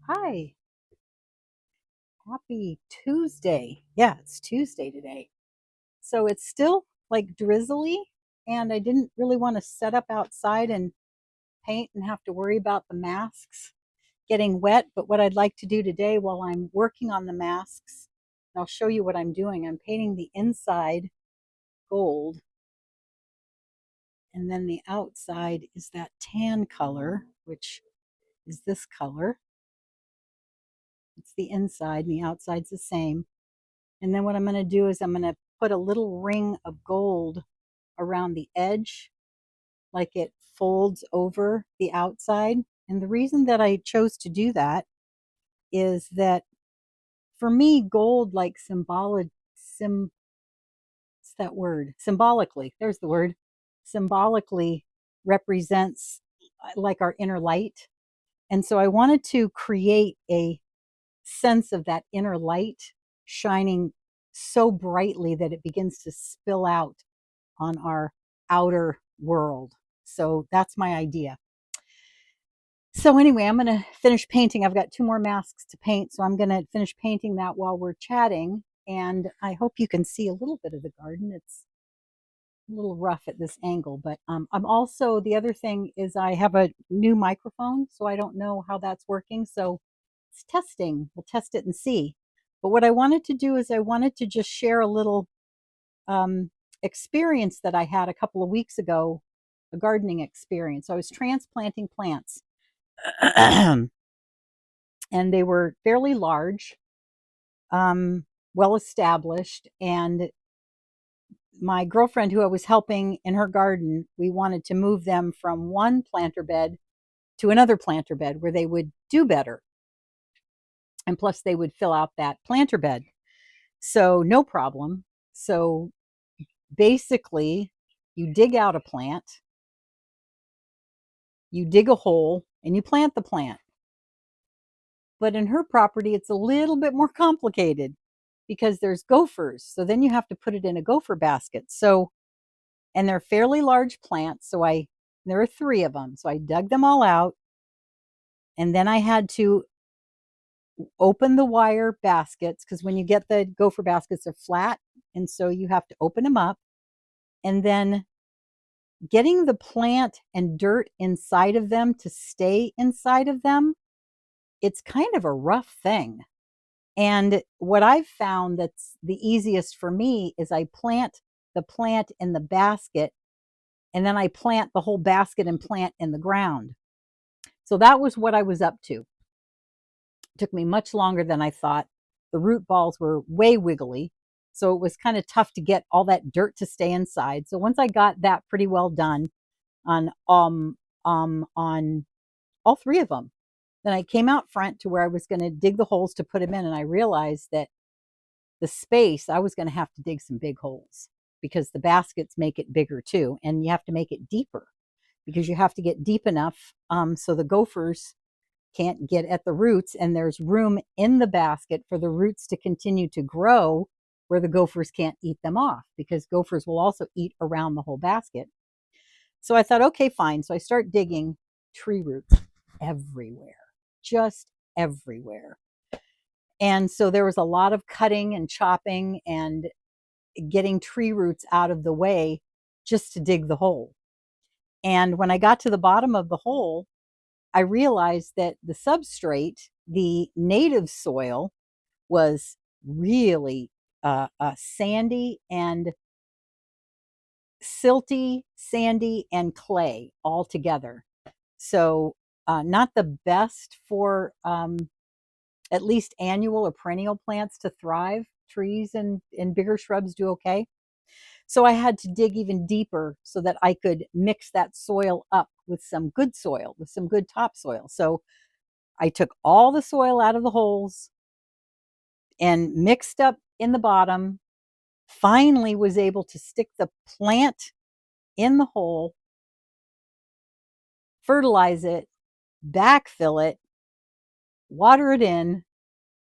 Hi, happy Tuesday. Yeah, it's Tuesday today. So it's still like drizzly, and I didn't really want to set up outside and paint and have to worry about the masks getting wet. But what I'd like to do today while I'm working on the masks, and I'll show you what I'm doing. I'm painting the inside gold, and then the outside is that tan color, which is this color. It's the inside, and the outside's the same. And then what I'm going to do is I'm going to put a little ring of gold around the edge, like it folds over the outside. And the reason that I chose to do that is that for me, gold, like what's that word? Symbolically, there's the word, symbolically represents like our inner light. And so I wanted to create a sense of that inner light shining so brightly that it begins to spill out on our outer world. So that's my idea. So anyway, I'm going to finish painting. I've got two more masks to paint, so I'm going to finish painting that while we're chatting. And I hope you can see a little bit of the garden. It's a little rough at this angle, but I'm also, the other thing is I have a new microphone, so I don't know how that's working. So it's testing. We'll test it and see. But what I wanted to do is I wanted to just share a little experience that I had a couple of weeks ago, a gardening experience. So I was transplanting plants, and they were fairly large, well established. And my girlfriend, who I was helping in her garden, we wanted to move them from one planter bed to another planter bed where they would do better. And plus, they would fill out that planter bed. So, no problem. So, basically, you dig out a plant, you dig a hole, and you plant the plant. But in her property, it's a little bit more complicated because there's gophers. So then you have to put it in a gopher basket. So, and they're fairly large plants. There are three of them. So I dug them all out. And then I had to open the wire baskets because when you get the gopher baskets, they're flat. And so you have to open them up. And then getting the plant and dirt inside of them to stay inside of them, it's kind of a rough thing. And what I've found that's the easiest for me is I plant the plant in the basket, and then I plant the whole basket and plant in the ground. So that was what I was up to. It took me much longer than I thought. The root balls were way wiggly, so it was kind of tough to get all that dirt to stay inside. So once I got that pretty well done on all three of them, then I came out front to where I was going to dig the holes to put them in, and I realized that the space, I was going to have to dig some big holes because the baskets make it bigger too. And you have to make it deeper because you have to get deep enough so the gophers can't get at the roots. And there's room in the basket for the roots to continue to grow where the gophers can't eat them off because gophers will also eat around the whole basket. So I thought, okay, fine. So I start digging tree roots everywhere, just everywhere. And so there was a lot of cutting and chopping and getting tree roots out of the way just to dig the hole. And when I got to the bottom of the hole, I realized that the substrate, the native soil, was really sandy and silty, sandy, and clay all together. So, not the best for at least annual or perennial plants to thrive. Trees and bigger shrubs do okay. So I had to dig even deeper so that I could mix that soil up with some good soil, with some good topsoil. So I took all the soil out of the holes and mixed up in the bottom, finally was able to stick the plant in the hole, fertilize it, backfill it, water it in,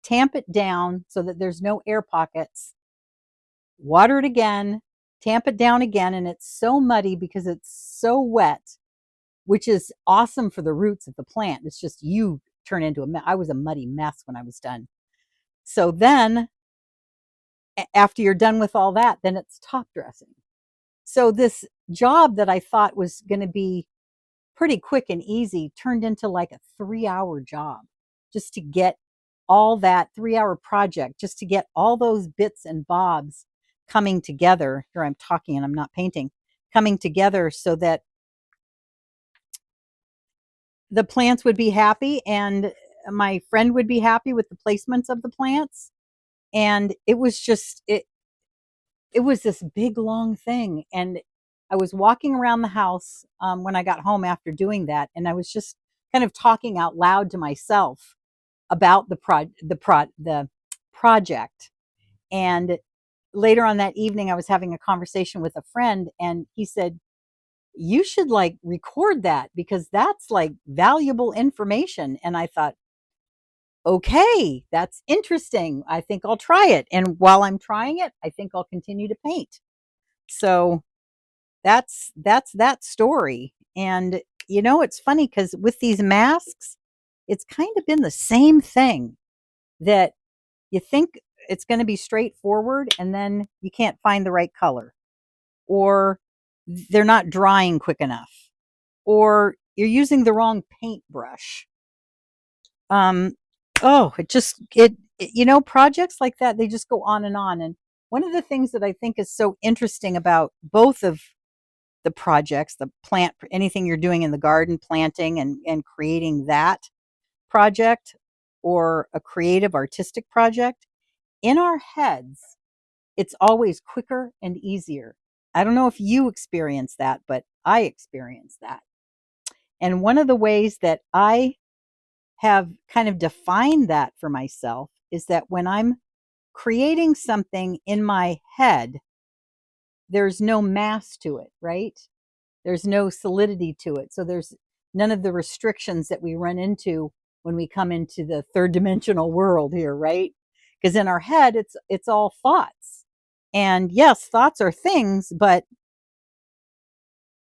tamp it down so that there's no air pockets, water it again, tamp it down again. And it's so muddy because it's so wet, which is awesome for the roots of the plant. It's just you turn into a mess. I was a muddy mess when I was done. So then after you're done with all that, then it's top dressing. So this job that I thought was going to be pretty quick and easy turned into like a 3-hour job just to get all that 3-hour project, just to get all those bits and bobs coming together. Here I'm talking and I'm not painting, coming together so that the plants would be happy and my friend would be happy with the placements of the plants. And it was just, it was this big long thing. And I was walking around the house when I got home after doing that, and I was just kind of talking out loud to myself about the project. And later on that evening, I was having a conversation with a friend, and he said, "You should like record that because that's like valuable information." And I thought, okay, that's interesting. I think I'll try it. And while I'm trying it, I think I'll continue to paint. So that's that story. And you know, it's funny because with these masks, it's kind of been the same thing, that you think it's going to be straightforward and then you can't find the right color, or they're not drying quick enough, or you're using the wrong paintbrush. Um, oh, you know, projects like that, they just go on and on. And one of the things that I think is so interesting about both of the projects, the plant, anything you're doing in the garden, planting and creating that project, or a creative artistic project, in our heads, it's always quicker and easier. I don't know if you experience that, but I experience that. And one of the ways that I have kind of defined that for myself is that when I'm creating something in my head, there's no mass to it, right? There's no solidity to it. So there's none of the restrictions that we run into when we come into the third dimensional world here, right? Because in our head, it's all thoughts. And yes, thoughts are things, but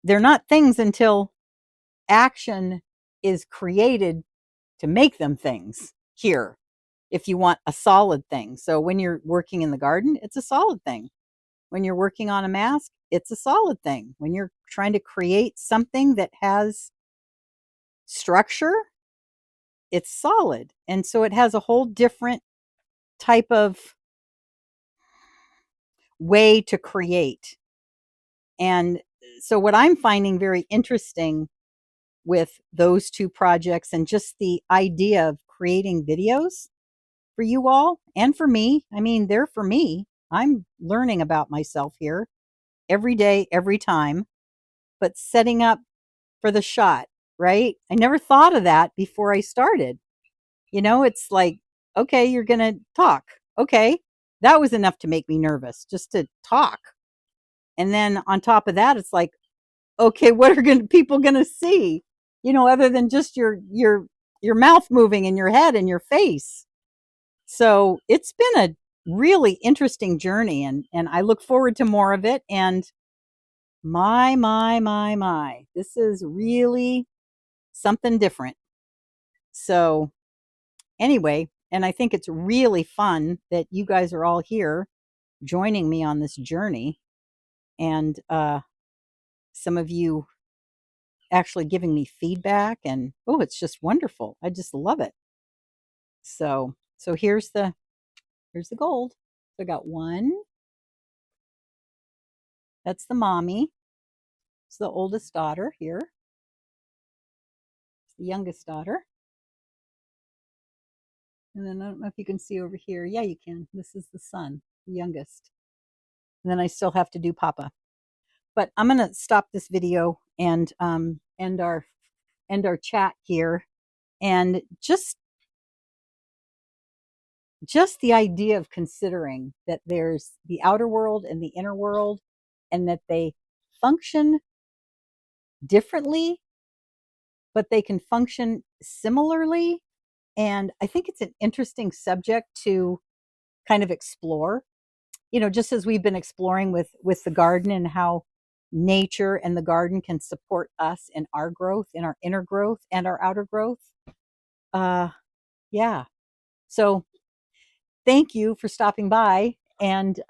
they're not things until action is created to make them things here, if you want a solid thing. So when you're working in the garden, it's a solid thing. When you're working on a mask, it's a solid thing. When you're trying to create something that has structure, it's solid. And so it has a whole different type of way to create. And so what I'm finding very interesting with those two projects, and just the idea of creating videos for you all and for me, I mean, they're for me. I'm learning about myself here every day, every time, but setting up for the shot, right? I never thought of that before I started. You know, it's like, okay, you're going to talk. Okay. That was enough to make me nervous just to talk. And then on top of that, it's like, okay, what are people going to see? You know, other than just your mouth moving and your head and your face. So it's been a really interesting journey, and I look forward to more of it. And my, this is really something different. So anyway, and I think it's really fun that you guys are all here joining me on this journey, and some of you actually giving me feedback, and oh, it's just wonderful. I just love it. So here's the gold. So I got one. That's the mommy. It's the oldest daughter here. It's the youngest daughter. And then I don't know if you can see over here. Yeah, you can. This is the son, the youngest. And then I still have to do Papa. But I'm going to stop this video and end our chat here. And just the idea of considering that there's the outer world and the inner world, and that they function differently, but they can function similarly. And I think it's an interesting subject to kind of explore, you know, just as we've been exploring with the garden, and how nature and the garden can support us in our growth, in our inner growth and our outer growth. Uh, yeah. So thank you for stopping by. And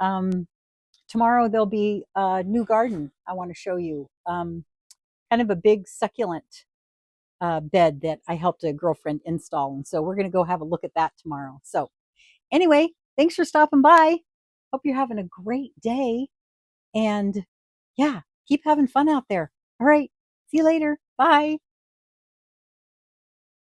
tomorrow there'll be a new garden I want to show you. Kind of a big succulent bed that I helped a girlfriend install. And so we're going to go have a look at that tomorrow. So, anyway, thanks for stopping by. Hope you're having a great day. And yeah, keep having fun out there. All right. See you later. Bye.